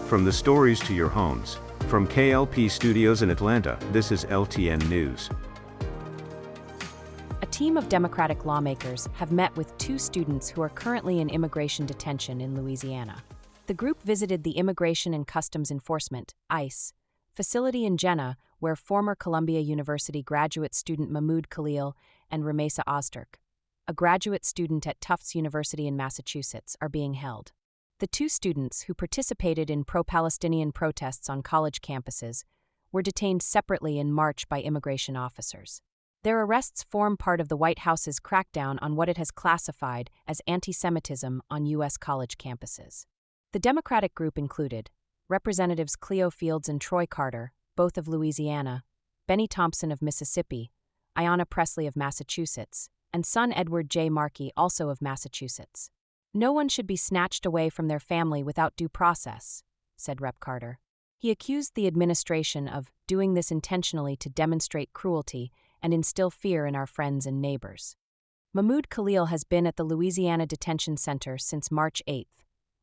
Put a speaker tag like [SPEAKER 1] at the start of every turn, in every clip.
[SPEAKER 1] From the stories to your homes. From K.L.P studios in Atlanta, this is LTN News.
[SPEAKER 2] A team of Democratic lawmakers have met with two students who are currently in immigration detention in Louisiana. The group visited the Immigration and Customs Enforcement (ICE) facility in Jennah, where former Columbia University graduate student Mahmoud Khalil and Ramesa Ozturk, a graduate student at Tufts University in Massachusetts, are being held. The two students, who participated in pro-Palestinian protests on college campuses, were detained separately in March by immigration officers. Their arrests form part of the White House's crackdown on what it has classified as anti-Semitism on U.S. college campuses. The Democratic group included Representatives Cleo Fields and Troy Carter, both of Louisiana, Benny Thompson of Mississippi, Ayanna Pressley of Massachusetts, and son Edward J. Markey, also of Massachusetts. "No one should be snatched away from their family without due process," said Rep. Carter. He accused the administration of doing this intentionally to demonstrate cruelty and instill fear in our friends and neighbors. Mahmoud Khalil has been at the Louisiana Detention Center since March 8,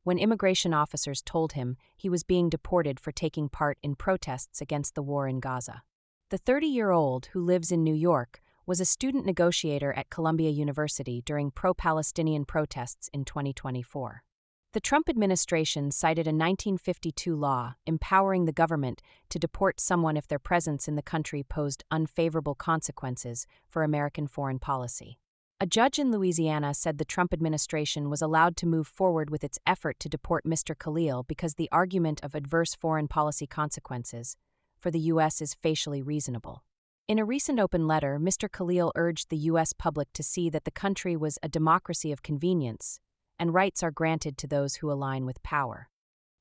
[SPEAKER 2] when immigration officers told him he was being deported for taking part in protests against the war in Gaza. The 30-year-old, who lives in New York, was a student negotiator at Columbia University during pro-Palestinian protests in 2024. The Trump administration cited a 1952 law empowering the government to deport someone if their presence in the country posed unfavorable consequences for American foreign policy. A judge in Louisiana said the Trump administration was allowed to move forward with its effort to deport Mr. Khalil because the argument of adverse foreign policy consequences for the U.S. is facially reasonable. In a recent open letter, Mr. Khalil urged the U.S. public to see that the country was a democracy of convenience, and rights are granted to those who align with power.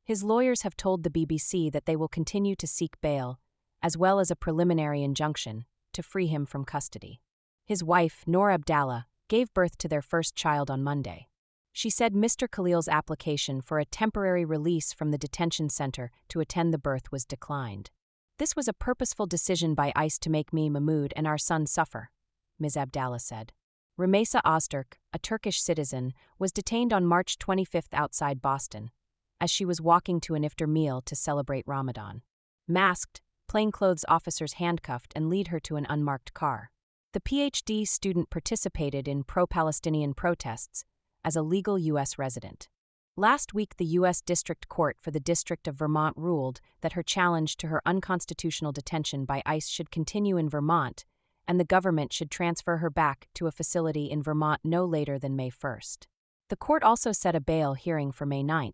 [SPEAKER 2] His lawyers have told the BBC that they will continue to seek bail, as well as a preliminary injunction, to free him from custody. His wife, Noor Abdallah, gave birth to their first child on Monday. She said Mr. Khalil's application for a temporary release from the detention center to attend the birth was declined. "This was a purposeful decision by ICE to make me, Mahmoud, and our son suffer," Ms. Abdallah said. Ramesa Ozturk, a Turkish citizen, was detained on March 25 outside Boston, as she was walking to an iftar meal to celebrate Ramadan. Masked, plainclothes officers handcuffed and lead her to an unmarked car. The PhD student participated in pro-Palestinian protests as a legal U.S. resident. Last week, the U.S. District Court for the District of Vermont ruled that her challenge to her unconstitutional detention by ICE should continue in Vermont, and the government should transfer her back to a facility in Vermont no later than May 1. The court also set a bail hearing for May 9.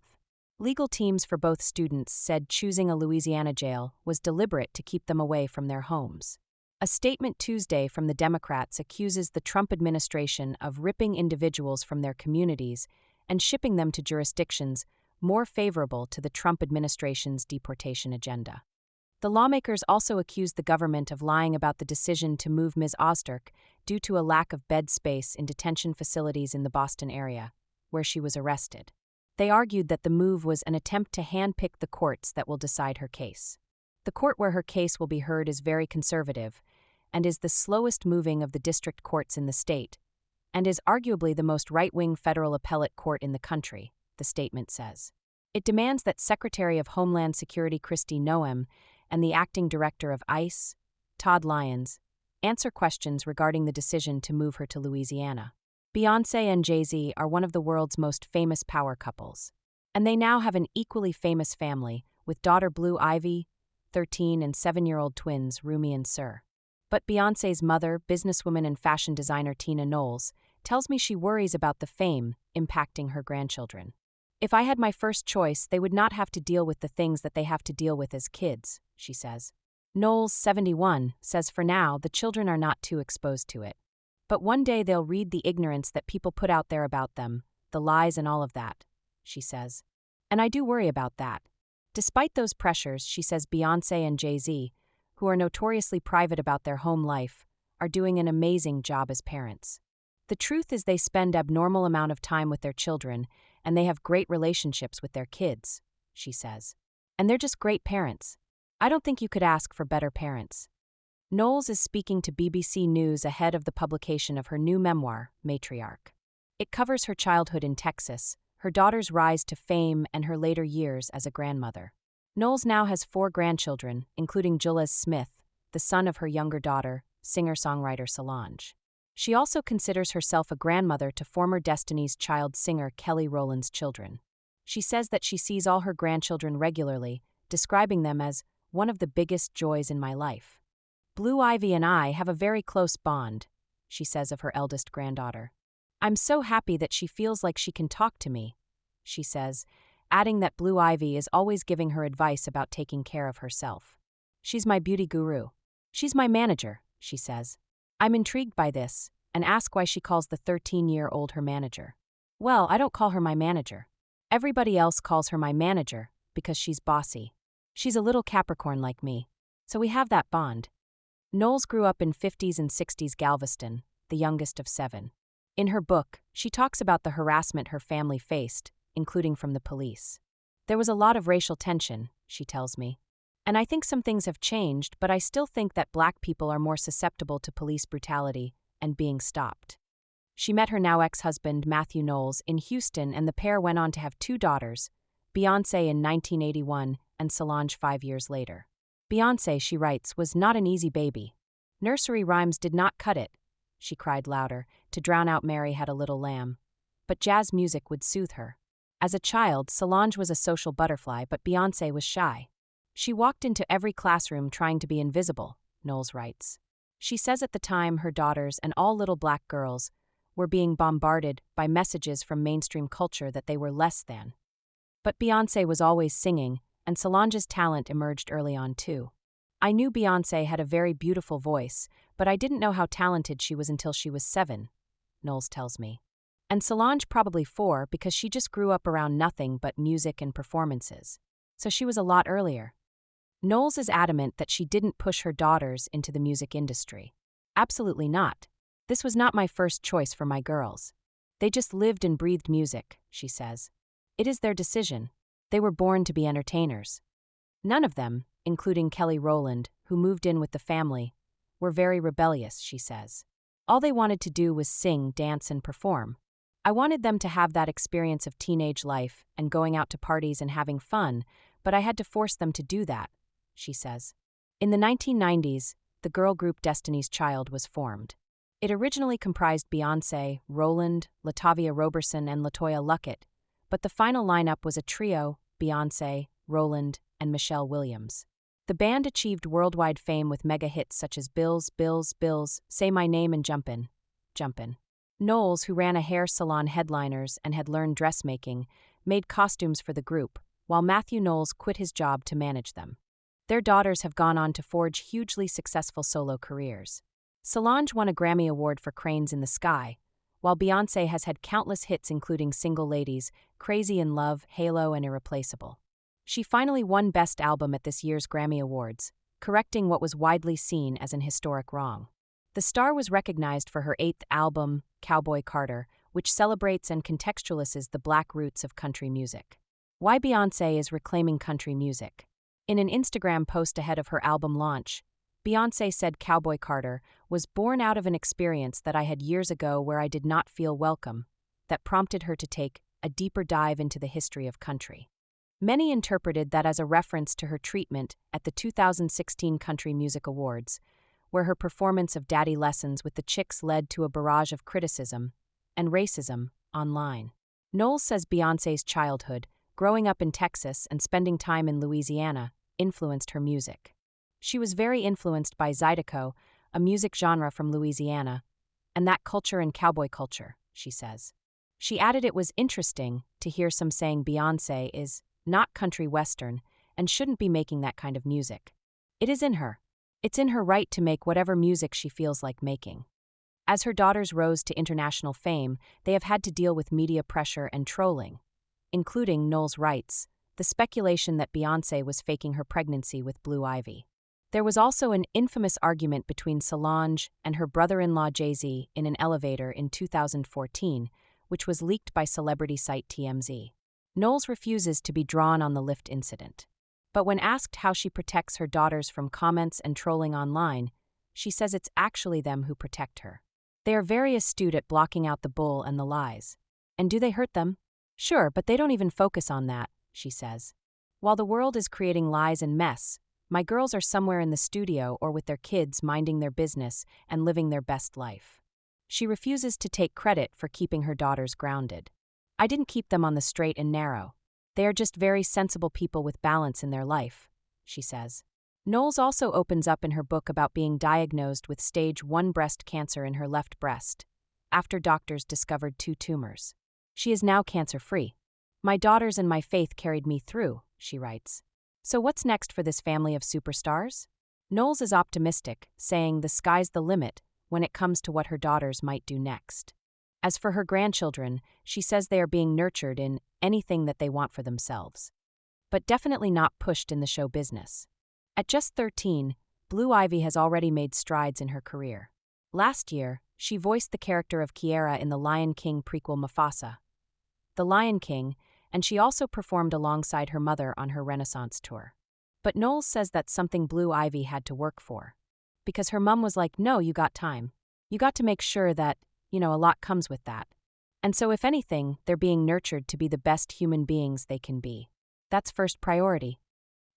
[SPEAKER 2] Legal teams for both students said choosing a Louisiana jail was deliberate to keep them away from their homes. A statement Tuesday from the Democrats accuses the Trump administration of ripping individuals from their communities and shipping them to jurisdictions more favorable to the Trump administration's deportation agenda. The lawmakers also accused the government of lying about the decision to move Ms. Ozturk due to a lack of bed space in detention facilities in the Boston area, where she was arrested. They argued that the move was an attempt to handpick the courts that will decide her case. The court where her case will be heard is very conservative and is the slowest moving of the district courts in the state, and is arguably the most right-wing federal appellate court in the country, the statement says. It demands that Secretary of Homeland Security Kristi Noem and the acting director of ICE, Todd Lyons, answer questions regarding the decision to move her to Louisiana. Beyoncé and Jay-Z are one of the world's most famous power couples, and they now have an equally famous family with daughter Blue Ivy, 13 and 7-year-old twins Rumi and Sir. But Beyoncé's mother, businesswoman and fashion designer Tina Knowles, tells me she worries about the fame impacting her grandchildren. "If I had my first choice, they would not have to deal with the things that they have to deal with as kids," she says. Knowles, 71, says for now the children are not too exposed to it. But one day they'll read the ignorance that people put out there about them, the lies and all of that, she says. And I do worry about that. Despite those pressures, she says Beyoncé and Jay-Z, who are notoriously private about their home life, are doing an amazing job as parents. "The truth is they spend abnormal amount of time with their children, and they have great relationships with their kids," she says. "And they're just great parents. I don't think you could ask for better parents." Knowles is speaking to BBC News ahead of the publication of her new memoir, Matriarch. It covers her childhood in Texas, her daughter's rise to fame, and her later years as a grandmother. Knowles now has 4 grandchildren, including Jules Smith, the son of her younger daughter, singer-songwriter Solange. She also considers herself a grandmother to former Destiny's Child singer Kelly Rowland's children. She says that she sees all her grandchildren regularly, describing them as one of the biggest joys in my life. Blue Ivy and I have a very close bond, she says of her eldest granddaughter. I'm so happy that she feels like she can talk to me, she says, adding that Blue Ivy is always giving her advice about taking care of herself. She's my beauty guru. She's my manager, she says. I'm intrigued by this, and ask why she calls the 13-year-old her manager. Well, I don't call her my manager. Everybody else calls her my manager, because she's bossy. She's a little Capricorn like me, so we have that bond. Knowles grew up in 50s and 60s Galveston, the youngest of 7. In her book, she talks about the harassment her family faced, including from the police. There was a lot of racial tension, she tells me. And I think some things have changed, but I still think that Black people are more susceptible to police brutality and being stopped. She met her now ex-husband, Matthew Knowles, in Houston, and the pair went on to have 2 daughters, Beyoncé in 1981 and Solange 5 years later. Beyoncé, she writes, was not an easy baby. Nursery rhymes did not cut it, she cried louder, to drown out Mary Had a Little Lamb. But jazz music would soothe her. As a child, Solange was a social butterfly, but Beyoncé was shy. She walked into every classroom trying to be invisible, Knowles writes. She says at the time her daughters and all little Black girls were being bombarded by messages from mainstream culture that they were less than. But Beyoncé was always singing, and Solange's talent emerged early on too. I knew Beyoncé had a very beautiful voice, but I didn't know how talented she was until she was 7, Knowles tells me. And Solange probably 4 because she just grew up around nothing but music and performances. So she was a lot earlier. Knowles is adamant that she didn't push her daughters into the music industry. Absolutely not. This was not my first choice for my girls. They just lived and breathed music, she says. It is their decision. They were born to be entertainers. None of them, including Kelly Rowland, who moved in with the family, were very rebellious, she says. All they wanted to do was sing, dance, and perform. I wanted them to have that experience of teenage life and going out to parties and having fun, but I had to force them to do that, she says. In the 1990s, the girl group Destiny's Child was formed. It originally comprised Beyoncé, Rowland, Latavia Roberson, and LaToya Luckett, but the final lineup was a trio, Beyoncé, Rowland, and Michelle Williams. The band achieved worldwide fame with mega hits such as Bills, Bills, Bills, Say My Name, and Jumpin', Jumpin'. Knowles, who ran a hair salon headliners and had learned dressmaking, made costumes for the group, while Matthew Knowles quit his job to manage them. Their daughters have gone on to forge hugely successful solo careers. Solange won a Grammy Award for Cranes in the Sky, while Beyoncé has had countless hits including Single Ladies, Crazy in Love, Halo, and Irreplaceable. She finally won Best Album at this year's Grammy Awards, correcting what was widely seen as an historic wrong. The star was recognized for her 8th album, Cowboy Carter, which celebrates and contextualizes the Black roots of country music. Why Beyoncé is reclaiming country music. In an Instagram post ahead of her album launch, Beyoncé said Cowboy Carter was born out of an experience that I had years ago where I did not feel welcome, that prompted her to take a deeper dive into the history of country. Many interpreted that as a reference to her treatment at the 2016 Country Music Awards, where her performance of Daddy Lessons with the Chicks led to a barrage of criticism and racism online. Knowles says Beyoncé's childhood, growing up in Texas and spending time in Louisiana, influenced her music. She was very influenced by Zydeco, a music genre from Louisiana, and that culture and cowboy culture, she says. She added it was interesting to hear some saying Beyoncé is not country western and shouldn't be making that kind of music. It is in her. It's in her right to make whatever music she feels like making. As her daughters rose to international fame, they have had to deal with media pressure and trolling, including, Knowles writes, the speculation that Beyoncé was faking her pregnancy with Blue Ivy. There was also an infamous argument between Solange and her brother-in-law Jay-Z in an elevator in 2014, which was leaked by celebrity site TMZ. Knowles refuses to be drawn on the lift incident. But when asked how she protects her daughters from comments and trolling online, she says it's actually them who protect her. They are very astute at blocking out the bull and the lies. And do they hurt them? Sure, but they don't even focus on that, she says. While the world is creating lies and mess, my girls are somewhere in the studio or with their kids minding their business and living their best life. She refuses to take credit for keeping her daughters grounded. I didn't keep them on the straight and narrow. They are just very sensible people with balance in their life, she says. Knowles also opens up in her book about being diagnosed with stage 1 breast cancer in her left breast, after doctors discovered 2 tumors. She is now cancer-free. My daughters and my faith carried me through, she writes. So what's next for this family of superstars? Knowles is optimistic, saying the sky's the limit when it comes to what her daughters might do next. As for her grandchildren, she says they are being nurtured in anything that they want for themselves, but definitely not pushed in the show business. At just 13, Blue Ivy has already made strides in her career. Last year, she voiced the character of Kiara in the Lion King prequel Mufasa, The Lion King, and she also performed alongside her mother on her Renaissance tour. But Knowles says that's something Blue Ivy had to work for. Because her mom was like, no, you got time. You got to make sure that, a lot comes with that. And so if anything, they're being nurtured to be the best human beings they can be. That's first priority.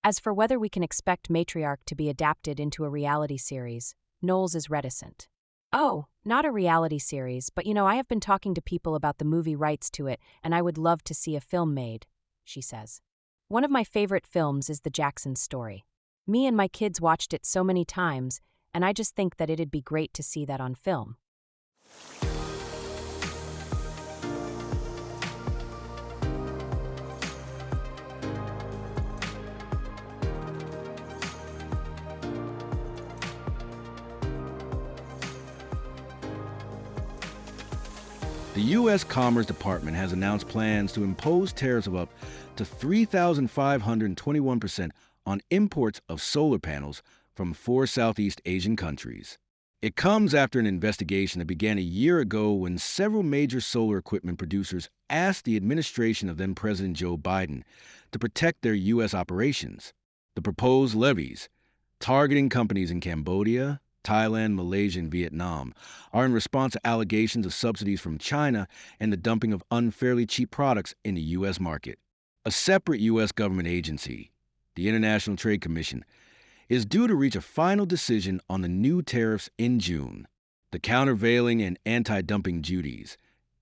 [SPEAKER 2] As for whether we can expect Matriarch to be adapted into a reality series, Knowles is reticent. Oh, not a reality series, but I have been talking to people about the movie rights to it, and I would love to see a film made, she says. One of my favorite films is The Jackson Story. Me and my kids watched it so many times, and I just think that it'd be great to see that on film.
[SPEAKER 3] The U.S. Commerce Department has announced plans to impose tariffs of up to 3,521% on imports of solar panels from 4 Southeast Asian countries. It comes after an investigation that began a year ago when several major solar equipment producers asked the administration of then-President Joe Biden to protect their U.S. operations. The proposed levies, targeting companies in Cambodia, Thailand, Malaysia, and Vietnam, are in response to allegations of subsidies from China and the dumping of unfairly cheap products in the U.S. market. A separate U.S. government agency, the International Trade Commission, is due to reach a final decision on the new tariffs in June. The countervailing and anti-dumping duties,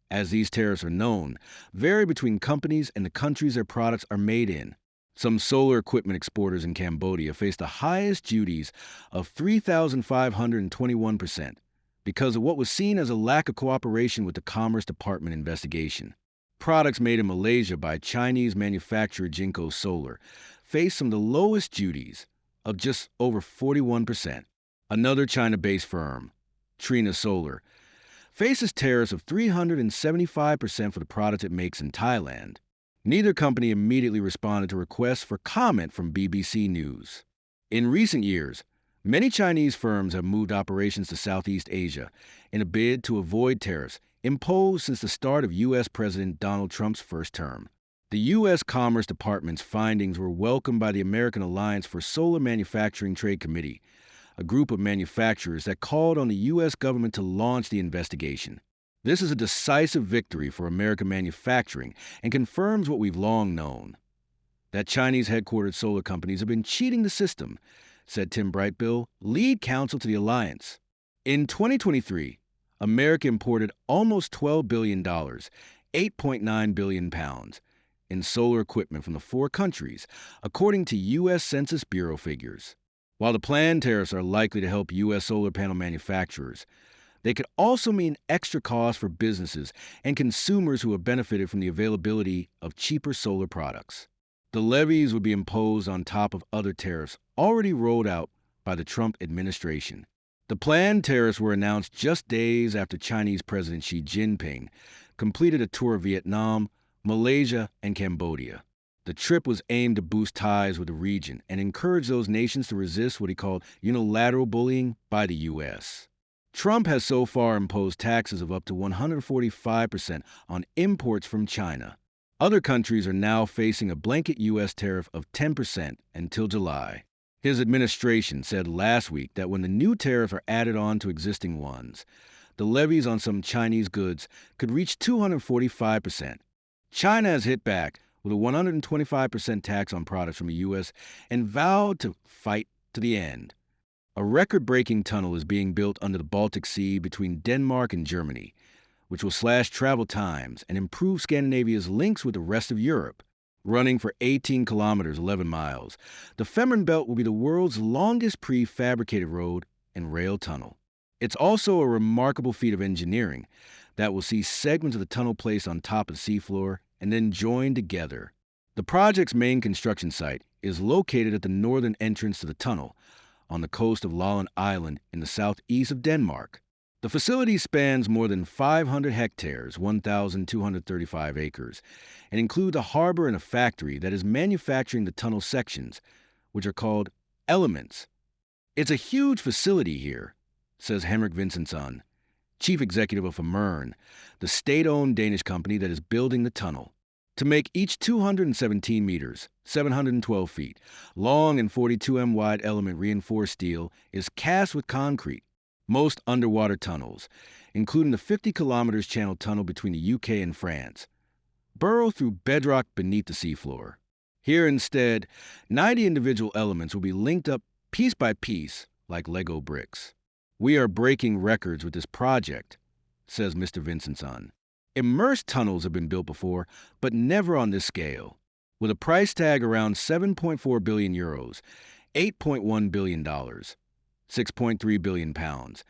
[SPEAKER 3] as these tariffs are known, vary between companies and the countries their products are made in. Some solar equipment exporters in Cambodia face the highest duties of 3,521% because of what was seen as a lack of cooperation with the Commerce Department investigation. Products made in Malaysia by Chinese manufacturer Jinko Solar face some of the lowest duties of just over 41%. Another China-based firm, Trina Solar, faces tariffs of 375% for the products it makes in Thailand. Neither company immediately responded to requests for comment from BBC News. In recent years, many Chinese firms have moved operations to Southeast Asia in a bid to avoid tariffs imposed since the start of U.S. President Donald Trump's first term. The U.S. Commerce Department's findings were welcomed by the American Alliance for Solar Manufacturing Trade Committee, a group of manufacturers that called on the U.S. government to launch the investigation. This is a decisive victory for American manufacturing and confirms what we've long known, that Chinese-headquartered solar companies have been cheating the system, said Tim Brightbill, lead counsel to the alliance. In 2023, America imported almost $12 billion, 8.9 billion pounds, in solar equipment from the 4 countries, according to U.S. Census Bureau figures. While the planned tariffs are likely to help U.S. solar panel manufacturers, they could also mean extra costs for businesses and consumers who have benefited from the availability of cheaper solar products. The levies would be imposed on top of other tariffs already rolled out by the Trump administration. The planned tariffs were announced just days after Chinese President Xi Jinping completed a tour of Vietnam, Malaysia, and Cambodia. The trip was aimed to boost ties with the region and encourage those nations to resist what he called unilateral bullying by the U.S. Trump has so far imposed taxes of up to 145% on imports from China. Other countries are now facing a blanket U.S. tariff of 10% until July. His administration said last week that when the new tariffs are added on to existing ones, the levies on some Chinese goods could reach 245%. China has hit back with a 125% tax on products from the U.S. and vowed to fight to the end. A record-breaking tunnel is being built under the Baltic Sea between Denmark and Germany, which will slash travel times and improve Scandinavia's links with the rest of Europe. Running for 18 kilometers, 11 miles, the Fehmarn Belt will be the world's longest prefabricated road and rail tunnel. It's also a remarkable feat of engineering that will see segments of the tunnel placed on top of the seafloor and then joined together. The project's main construction site is located at the northern entrance to the tunnel on the coast of Lolland Island in the southeast of Denmark. The facility spans more than 500 hectares, 1,235 acres, and includes a harbor and a factory that is manufacturing the tunnel sections, which are called elements. It's a huge facility here, says Henrik Vincentson, chief executive of Fehmarn, the state-owned Danish company that is building the tunnel. To make each 217 meters, 712 feet, long and 42 m wide element reinforced steel is cast with concrete. Most underwater tunnels, including the 50 kilometers channel tunnel between the UK and France, burrow through bedrock beneath the seafloor. Here instead, 90 individual elements will be linked up piece by piece like Lego bricks. We are breaking records with this project, says Mr. Vincentson. Immersed tunnels have been built before, but never on this scale. With a price tag around 7.4 billion euros, $8.1 billion, 6.3 billion pounds.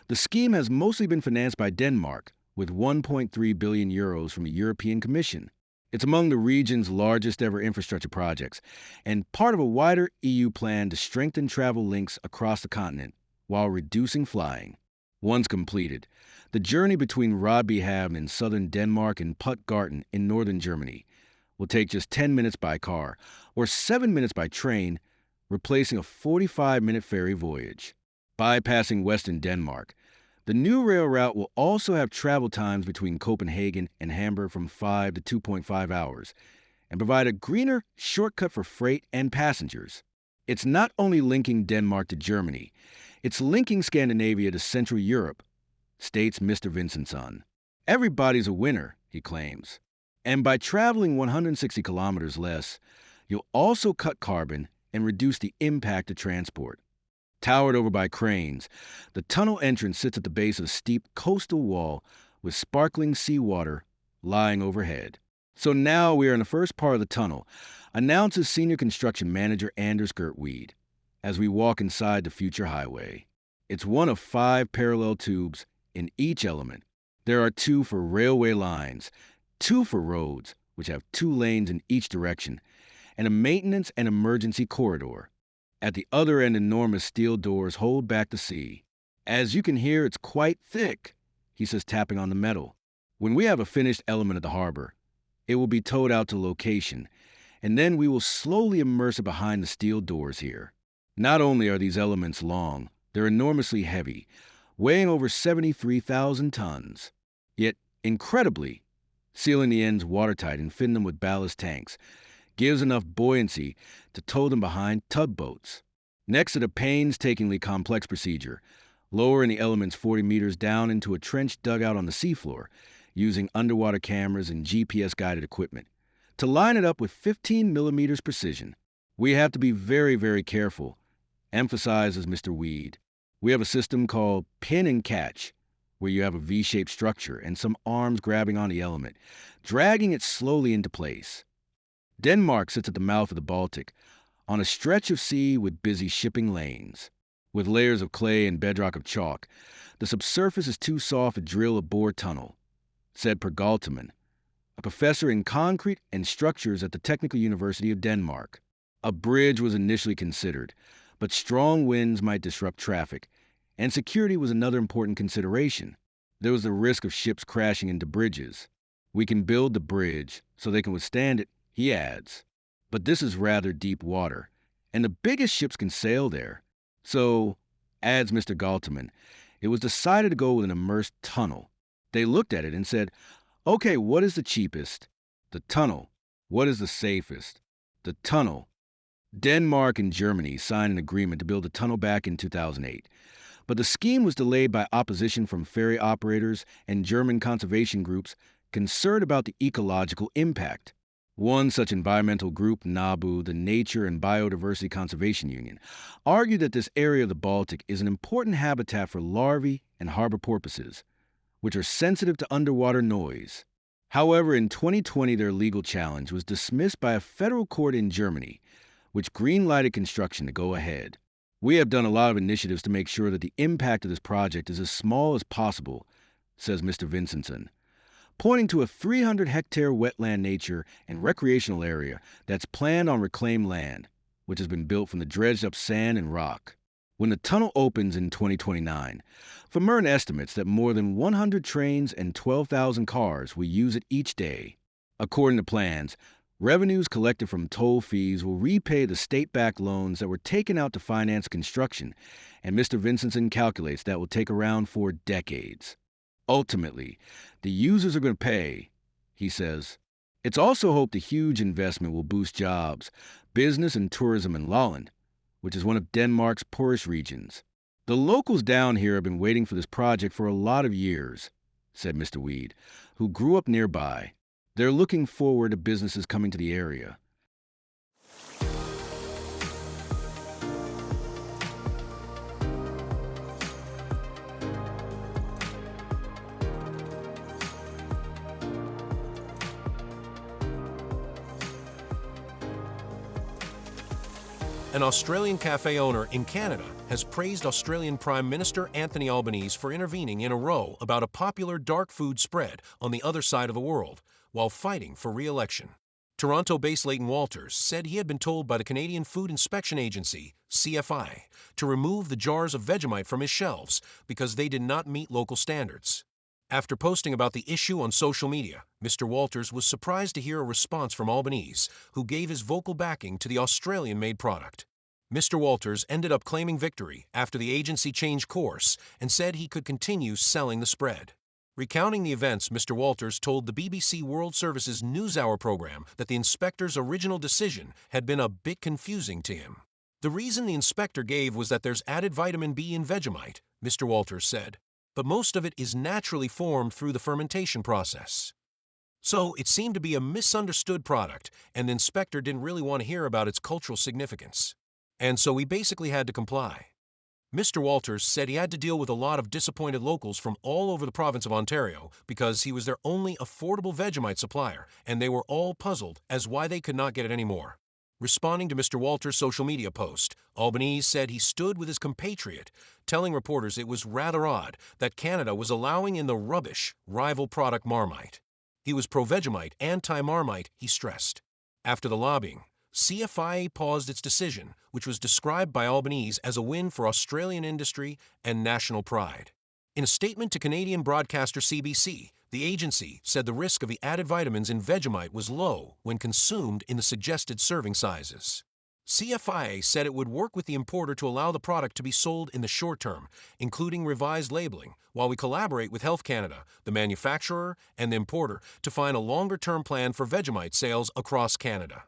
[SPEAKER 3] The scheme has mostly been financed by Denmark, with 1.3 billion euros from the European Commission. It's among the region's largest ever infrastructure projects, and part of a wider EU plan to strengthen travel links across the continent while reducing flying. Once completed, the journey between Rødbyhavn in southern Denmark and Puttgarten in northern Germany will take just 10 minutes by car or 7 minutes by train, replacing a 45-minute ferry voyage. Bypassing western Denmark, the new rail route will also have travel times between Copenhagen and Hamburg from 5 to 2.5 hours and provide a greener shortcut for freight and passengers. It's not only linking Denmark to Germany, it's linking Scandinavia to Central Europe, states Mr. Vincentson. Everybody's a winner, he claims. And by traveling 160 kilometers less, you'll also cut carbon and reduce the impact of transport. Towered over by cranes, the tunnel entrance sits at the base of a steep coastal wall with sparkling seawater lying overhead. So now we are in the first part of the tunnel, announces Senior Construction Manager Anders Gertweed, as we walk inside the future highway. It's one of 5 parallel tubes in each element. There are 2 for railway lines, 2 for roads, which have 2 lanes in each direction, and a maintenance and emergency corridor. At the other end, enormous steel doors hold back the sea. As you can hear, it's quite thick, he says, tapping on the metal. When we have a finished element of the harbor, it will be towed out to location, and then we will slowly immerse it behind the steel doors here. Not only are these elements long, they're enormously heavy, weighing over 73,000 tons. Yet, incredibly, sealing the ends watertight and fitting them with ballast tanks gives enough buoyancy to tow them behind tugboats. Next to the painstakingly complex procedure, lowering the elements 40 meters down into a trench dugout on the seafloor, using underwater cameras and GPS-guided equipment, to line it up with 15 millimeters precision. We have to be very, very careful, emphasizes Mr. Weed. We have a system called pin and catch, where you have a V-shaped structure and some arms grabbing on the element, dragging it slowly into place. Denmark sits at the mouth of the Baltic, on a stretch of sea with busy shipping lanes. With layers of clay and bedrock of chalk, the subsurface is too soft to drill a bore tunnel, said Per Galteman, a professor in concrete and structures at the Technical University of Denmark. A bridge was initially considered, but strong winds might disrupt traffic, and security was another important consideration. There was the risk of ships crashing into bridges. We can build the bridge so they can withstand it, he adds. But this is rather deep water, and the biggest ships can sail there. So, adds Mr. Galteman, it was decided to go with an immersed tunnel. They looked at it and said, okay, what is the cheapest? The tunnel. What is the safest? The tunnel. Denmark and Germany signed an agreement to build a tunnel back in 2008, but the scheme was delayed by opposition from ferry operators and German conservation groups concerned about the ecological impact. One such environmental group, NABU, the Nature and Biodiversity Conservation Union, argued that this area of the Baltic is an important habitat for larvae and harbor porpoises, which are sensitive to underwater noise. However, in 2020, their legal challenge was dismissed by a federal court in Germany, which green-lighted construction to go ahead. We have done a lot of initiatives to make sure that the impact of this project is as small as possible, says Mr. Vincentson, pointing to a 300-hectare wetland nature and recreational area that's planned on reclaimed land, which has been built from the dredged-up sand and rock. When the tunnel opens in 2029, Vermeeren estimates that more than 100 trains and 12,000 cars will use it each day. According to plans, revenues collected from toll fees will repay the state-backed loans that were taken out to finance construction, and Mr. Vincentson calculates that will take around 4 decades. Ultimately, the users are going to pay, he says. It's also hoped the huge investment will boost jobs, business, and tourism in Lolland, which is one of Denmark's poorest regions. The locals down here have been waiting for this project for a lot of years, said Mr. Weed, who grew up nearby. They're looking forward to businesses coming to the area.
[SPEAKER 4] An Australian cafe owner in Canada has praised Australian Prime Minister Anthony Albanese for intervening in a row about a popular dark food spread on the other side of the world while fighting for re-election. Toronto-based Leighton Walters said he had been told by the Canadian Food Inspection Agency, CFI, to remove the jars of Vegemite from his shelves because they did not meet local standards. After posting about the issue on social media, Mr. Walters was surprised to hear a response from Albanese, who gave his vocal backing to the Australian-made product. Mr. Walters ended up claiming victory after the agency changed course and said he could continue selling the spread. Recounting the events, Mr. Walters told the BBC World Service's NewsHour program that the inspector's original decision had been a bit confusing to him. The reason the inspector gave was that there's added vitamin B in Vegemite, Mr. Walters said, but most of it is naturally formed through the fermentation process. So it seemed to be a misunderstood product, and the inspector didn't really want to hear about its cultural significance. And so we basically had to comply. Mr. Walters said he had to deal with a lot of disappointed locals from all over the province of Ontario because he was their only affordable Vegemite supplier, and they were all puzzled as why they could not get it anymore. Responding to Mr. Walters' social media post, Albanese said he stood with his compatriot, telling reporters it was rather odd that Canada was allowing in the rubbish rival product Marmite. He was pro-Vegemite, anti-Marmite, he stressed. After the lobbying, CFI paused its decision, which was described by Albanese as a win for Australian industry and national pride. In a statement to Canadian broadcaster CBC, the agency said the risk of the added vitamins in Vegemite was low when consumed in the suggested serving sizes. CFI said it would work with the importer to allow the product to be sold in the short term, including revised labeling, while we collaborate with Health Canada, the manufacturer, and the importer to find a longer-term plan for Vegemite sales across Canada.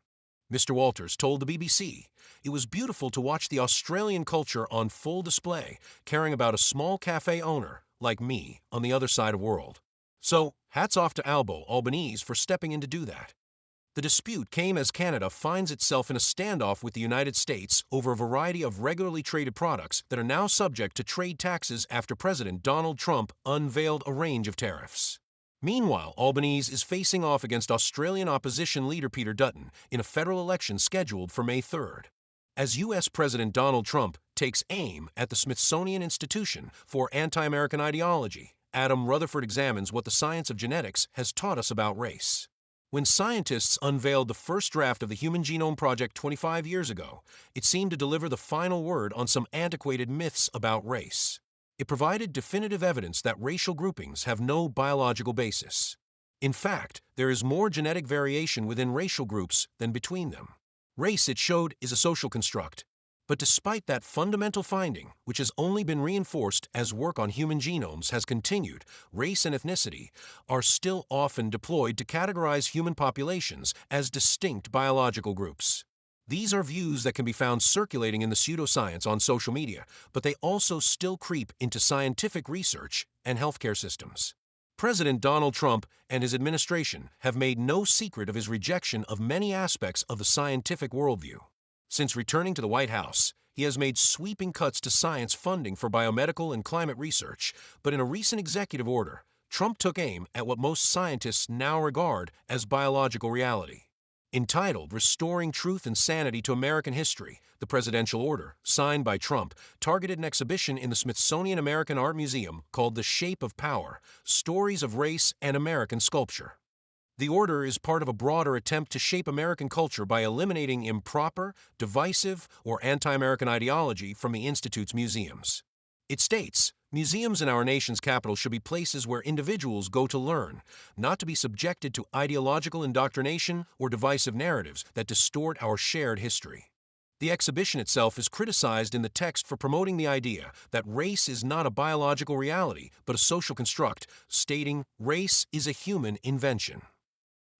[SPEAKER 4] Mr. Walters told the BBC, "It was beautiful to watch the Australian culture on full display, caring about a small cafe owner, like me, on the other side of the world. So, hats off to Albanese for stepping in to do that." The dispute came as Canada finds itself in a standoff with the United States over a variety of regularly traded products that are now subject to trade taxes after President Donald Trump unveiled a range of tariffs. Meanwhile, Albanese is facing off against Australian opposition leader Peter Dutton in a federal election scheduled for May 3rd. As U.S. President Donald Trump takes aim at the Smithsonian Institution for Anti-American Ideology, Adam Rutherford examines what the science of genetics has taught us about race. When scientists unveiled the first draft of the Human Genome Project 25 years ago, it seemed to deliver the final word on some antiquated myths about race. It provided definitive evidence that racial groupings have no biological basis. In fact, there is more genetic variation within racial groups than between them. Race, it showed, is a social construct. But despite that fundamental finding, which has only been reinforced as work on human genomes has continued, race and ethnicity are still often deployed to categorize human populations as distinct biological groups. These are views that can be found circulating in the pseudoscience on social media, but they also still creep into scientific research and healthcare systems. President Donald Trump and his administration have made no secret of his rejection of many aspects of the scientific worldview. Since returning to the White House, he has made sweeping cuts to science funding for biomedical and climate research, but in a recent executive order, Trump took aim at what most scientists now regard as biological reality. Entitled Restoring Truth and Sanity to American History, the presidential order, signed by Trump, targeted an exhibition in the Smithsonian American Art Museum called The Shape of Power: Stories of Race and American Sculpture. The order is part of a broader attempt to shape American culture by eliminating improper, divisive, or anti-American ideology from the Institute's museums. It states, museums in our nation's capital should be places where individuals go to learn, not to be subjected to ideological indoctrination or divisive narratives that distort our shared history. The exhibition itself is criticized in the text for promoting the idea that race is not a biological reality but a social construct, stating, "Race is a human invention."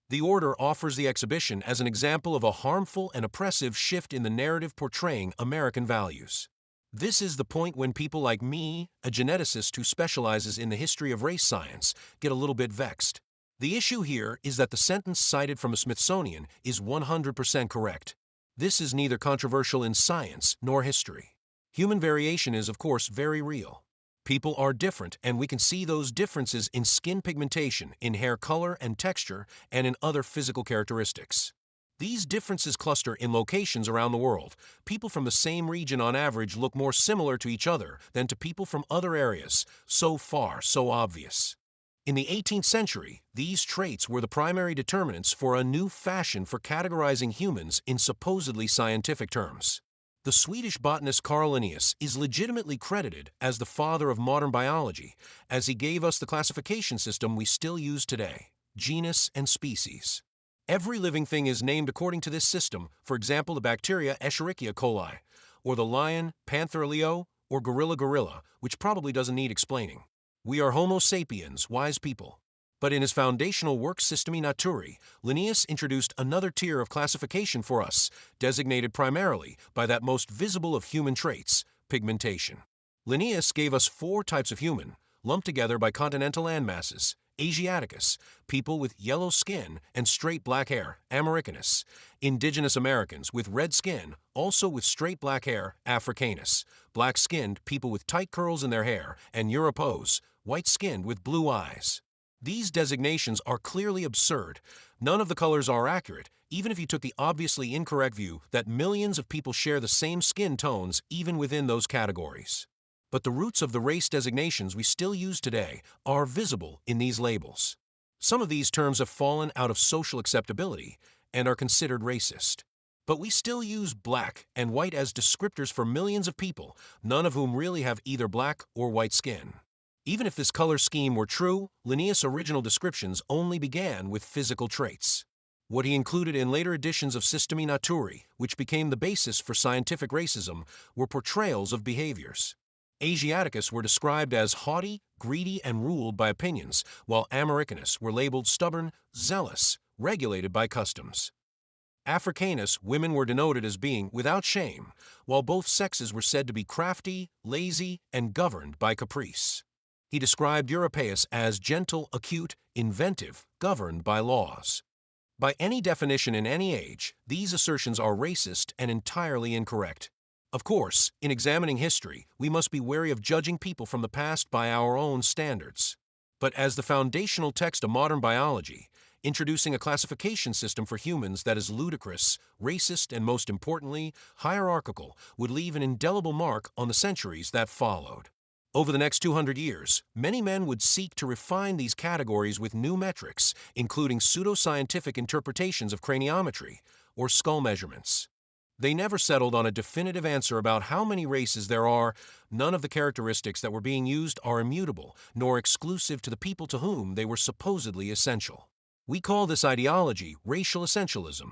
[SPEAKER 4] The order offers the exhibition as an example of a harmful and oppressive shift in the narrative portraying American values. This is the point when people like me, a geneticist who specializes in the history of race science, get a little bit vexed. The issue here is that the sentence cited from the Smithsonian is 100% correct. This is neither controversial in science nor history. Human variation is, of course, very real. People are different, and we can see those differences in skin pigmentation, in hair color and texture, and in other physical characteristics. These differences cluster in locations around the world. People from the same region on average look more similar to each other than to people from other areas. So far, so obvious. In the 18th century, these traits were the primary determinants for a new fashion for categorizing humans in supposedly scientific terms. The Swedish botanist Carl Linnaeus is legitimately credited as the father of modern biology, as he gave us the classification system we still use today: genus and species. Every living thing is named according to this system, for example the bacteria Escherichia coli, or the lion Panther leo, or gorilla, which probably doesn't need explaining. We are Homo sapiens, wise people. But in his foundational work Systemi Naturae, Linnaeus introduced another tier of classification for us, designated primarily by that most visible of human traits, pigmentation. Linnaeus gave us 4 types of human, lumped together by continental landmasses: Asiaticus, people with yellow skin and straight black hair, Americanus; indigenous Americans with red skin, also with straight black hair, Africanus; black-skinned people with tight curls in their hair, and Europos, white-skinned with blue eyes. These designations are clearly absurd. None of the colors are accurate, even if you took the obviously incorrect view that millions of people share the same skin tones even within those categories. But the roots of the race designations we still use today are visible in these labels. Some of these terms have fallen out of social acceptability and are considered racist. But we still use black and white as descriptors for millions of people, none of whom really have either black or white skin. Even if this color scheme were true, Linnaeus' original descriptions only began with physical traits. What he included in later editions of Systemi Naturae, which became the basis for scientific racism, were portrayals of behaviors. Asiaticus were described as haughty, greedy, and ruled by opinions, while Americanus were labeled stubborn, zealous, regulated by customs. Africanus, women were denoted as being without shame, while both sexes were said to be crafty, lazy, and governed by caprice. He described Europaeus as gentle, acute, inventive, governed by laws. By any definition in any age, these assertions are racist and entirely incorrect. Of course, in examining history, we must be wary of judging people from the past by our own standards. But as the foundational text of modern biology, introducing a classification system for humans that is ludicrous, racist, and most importantly, hierarchical would leave an indelible mark on the centuries that followed. Over the next 200 years, many men would seek to refine these categories with new metrics, including pseudoscientific interpretations of craniometry or skull measurements. They never settled on a definitive answer about how many races there are. None of the characteristics that were being used are immutable, nor exclusive to the people to whom they were supposedly essential. We call this ideology racial essentialism.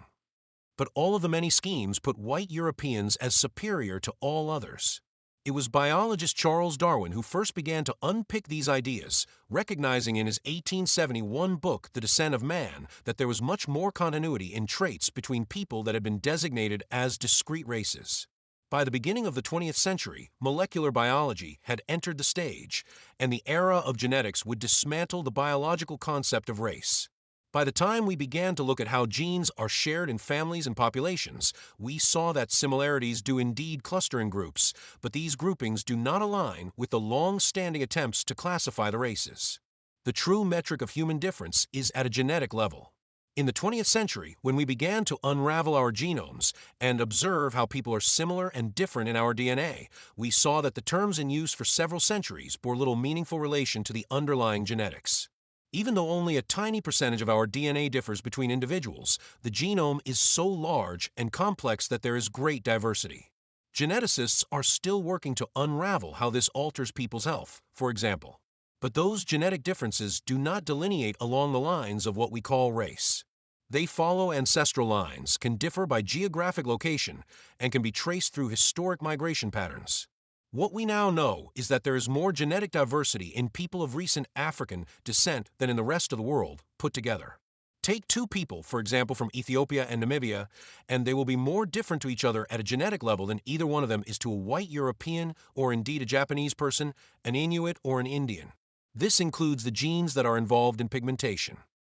[SPEAKER 4] But all of the many schemes put white Europeans as superior to all others. It was biologist Charles Darwin who first began to unpick these ideas, recognizing in his 1871 book, The Descent of Man, that there was much more continuity in traits between people that had been designated as discrete races. By the beginning of the 20th century, molecular biology had entered the stage, and the era of genetics would dismantle the biological concept of race. By the time we began to look at how genes are shared in families and populations, we saw that similarities do indeed cluster in groups, but these groupings do not align with the long-standing attempts to classify the races. The true metric of human difference is at a genetic level. In the 20th century, when we began to unravel our genomes and observe how people are similar and different in our DNA, we saw that the terms in use for several centuries bore little meaningful relation to the underlying genetics. Even though only a tiny percentage of our DNA differs between individuals, the genome is so large and complex that there is great diversity. Geneticists are still working to unravel how this alters people's health, for example. But those genetic differences do not delineate along the lines of what we call race. They follow ancestral lines, can differ by geographic location, and can be traced through historic migration patterns. What we now know is that there is more genetic diversity in people of recent African descent than in the rest of the world put together. Take two people, for example, from Ethiopia and Namibia, and they will be more different to each other at a genetic level than either one of them is to a white European or indeed a Japanese person, an Inuit, or an Indian. This includes the genes that are involved in pigmentation.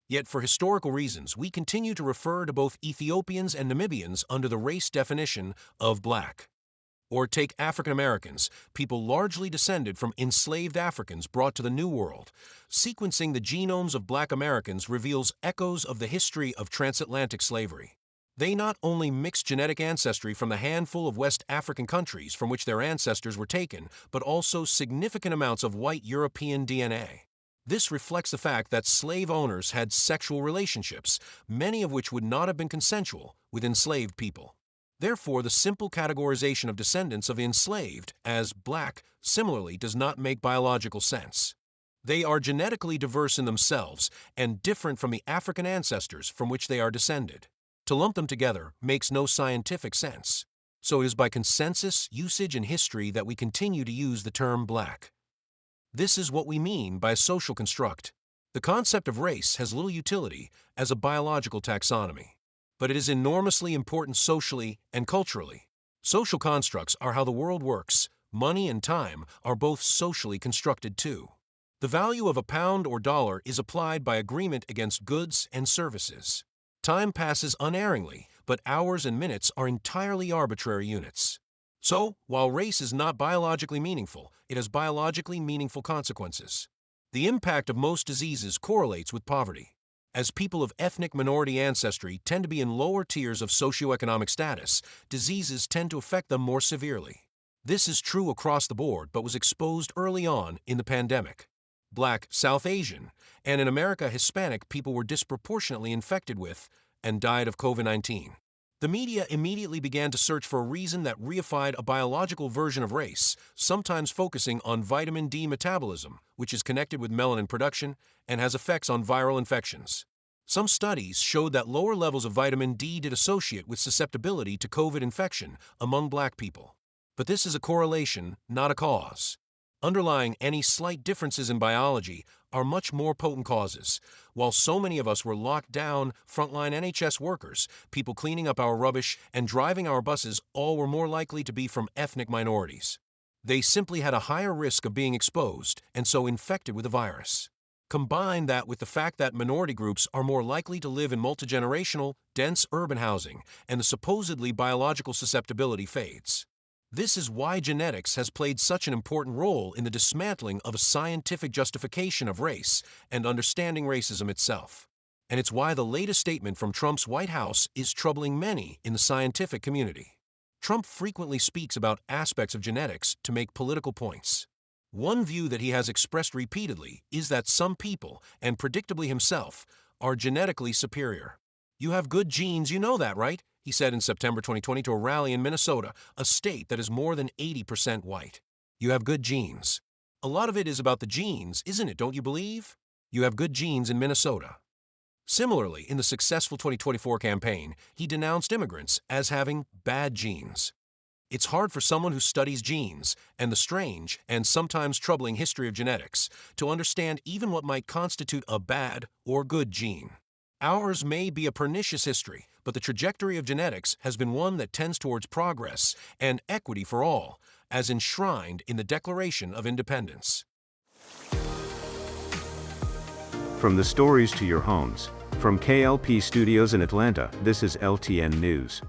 [SPEAKER 4] Yet for historical reasons, we continue to refer to both Ethiopians and Namibians under the race definition of black. Or take African Americans, people largely descended from enslaved Africans brought to the New World. Sequencing the genomes of black Americans reveals echoes of the history of transatlantic slavery. They not only mix genetic ancestry from the handful of West African countries from which their ancestors were taken, but also significant amounts of white European DNA. This reflects the fact that slave owners had sexual relationships, many of which would not have been consensual, with enslaved people. Therefore, the simple categorization of descendants of the enslaved as black similarly does not make biological sense. They are genetically diverse in themselves and different from the African ancestors from which they are descended. To lump them together makes no scientific sense. So it is by consensus, usage, and history that we continue to use the term black. This is what we mean by a social construct. The concept of race has little utility as a biological taxonomy, but it is enormously important socially and culturally. Social constructs are how the world works. Money and time are both socially constructed too. The value of a pound or dollar is applied by agreement against goods and services. Time passes unerringly, but hours and minutes are entirely arbitrary units. So, while race is not biologically meaningful, it has biologically meaningful consequences. The impact of most diseases correlates with poverty. As people of ethnic minority ancestry tend to be in lower tiers of socioeconomic status, diseases tend to affect them more severely. This is true across the board, but was exposed early on in the pandemic. Black, South Asian, and in America Hispanic people were disproportionately infected with and died of COVID-19. The media immediately began to search for a reason that reified a biological version of race, sometimes focusing on vitamin D metabolism, which is connected with melanin production and has effects on viral infections. Some studies showed that lower levels of vitamin D did associate with susceptibility to COVID infection among black people. But this is a correlation, not a cause. Underlying any slight differences in biology are much more potent causes. While so many of us were locked down, frontline NHS workers, people cleaning up our rubbish, and driving our buses all were more likely to be from ethnic minorities. They simply had a higher risk of being exposed and so infected with the virus. Combine that with the fact that minority groups are more likely to live in multigenerational, dense urban housing, and the supposedly biological susceptibility fades. This is why genetics has played such an important role in the dismantling of a scientific justification of race and understanding racism itself. And it's why the latest statement from Trump's White House is troubling many in the scientific community. Trump frequently speaks about aspects of genetics to make political points. One view that he has expressed repeatedly is that some people, and predictably himself, are genetically superior. "You have good genes, you know that, right?" he said in September 2020 to a rally in Minnesota, a state that is more than 80% white. You have good genes. A lot of it is about the genes, isn't it, don't you believe? You have good genes in Minnesota. Similarly, in the successful 2024 campaign, he denounced immigrants as having bad genes. It's hard for someone who studies genes and the strange and sometimes troubling history of genetics to understand even what might constitute a bad or good gene. Ours may be a pernicious history, but the trajectory of genetics has been one that tends towards progress and equity for all, as enshrined in the Declaration of Independence.
[SPEAKER 1] From the stories to your homes, from K.L.P Studios in Atlanta, this is LTN News.